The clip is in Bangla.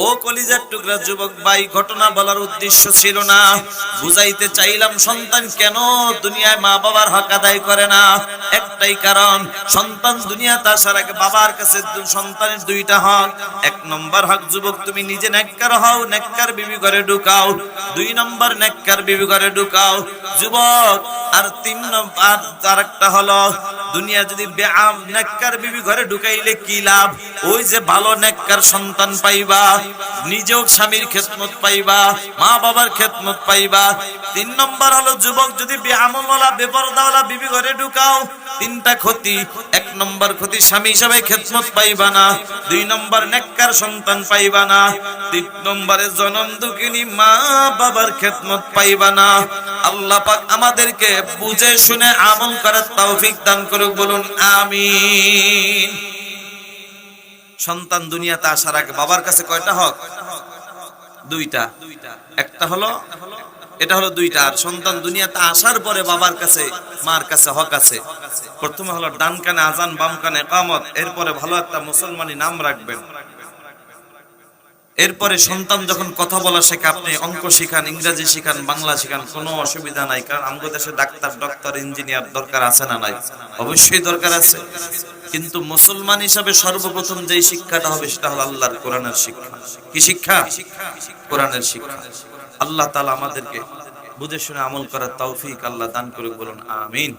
ও কলিজার টুকরা যুবক ভাই, ঘটনা বলার উদ্দেশ্য ছিল না, বুঝাইতে চাইলাম সন্তান কেন দুনিয়ায় মা বাবার হক আদায় করে না। একটাই কারণ, সন্তান দুনিয়াতে আসার আগে বাবার কাছে সন্তানের দুইটা হক। এক নম্বর হক, যুবক তুমি নিজে নেককার হও, নেককার বিবি ঘরে ঢুকাও। দুই নম্বর, নেককার বিবি ঘরে ঢুকাও যুবক। আর তিন নম্বর আরেকটা হলো, দুনিয়া যদি বেআম নেককার বিবি ঘরে ঢুকাইলে কি লাভ? ওই যে ভালো নেককার সন্তান পাইবা, নিজেও স্বামীর খেদমত পাইবা, মা বাবার খেদমত পাইবা। তিন নম্বর হলো যুবক, যদি বেআমলওয়ালা বেপরদাওয়ালা বিবি ঘরে ঢুকাও, তিনটা ক্ষতি। এক নম্বর ক্ষতি, স্বামী হিসাবে খেদমত পাইবা না। দুই নম্বর, নেককার সন্তান পাইবা না। তিন নম্বরে, জনম দুঃখিনী মা বাবার খেদমত পাইবা না। আল্লাহ পাক আমাদেরকে বুঝে শুনে আমল করার তৌফিক দান করুক, বলুন আমিন। সন্তান দুনিয়াতে আসার আগে বাবার কাছে কয়টা হক? দুইটা। একটা হলো, এটা হলো দুইটা। আর সন্তান দুনিয়াতে আসার পরে বাবার কাছে মার কাছে হক আছে। প্রথমে হলো ডান কানে আজান, বাম কানে ইকামত। এরপরে ভালো একটা মুসলমানি নাম রাখবেন। এরপরে সন্তান যখন কথা বলা শেখে, আপনি অঙ্ক শিখান, ইংরেজি শিখান, বাংলা শিখান, কোনো অসুবিধা নাই। কারণ আমাদের দেশে ডাক্তার, ডক্টর, ইঞ্জিনিয়ার দরকার আছে না নাই? অবশ্যই দরকার আছে। কিন্তু মুসলমান হিসাবে সর্বপ্রথম যেই শিক্ষাটা হবে সেটা হলো আল্লাহর কোরআনের শিক্ষা। কি শিক্ষা? কোরআনের শিক্ষা। আল্লাহ তাআলা আমাদেরকে বুঝে শুনে আমল করার তৌফিক আল্লাহ দান করুক, বলুন আমিন।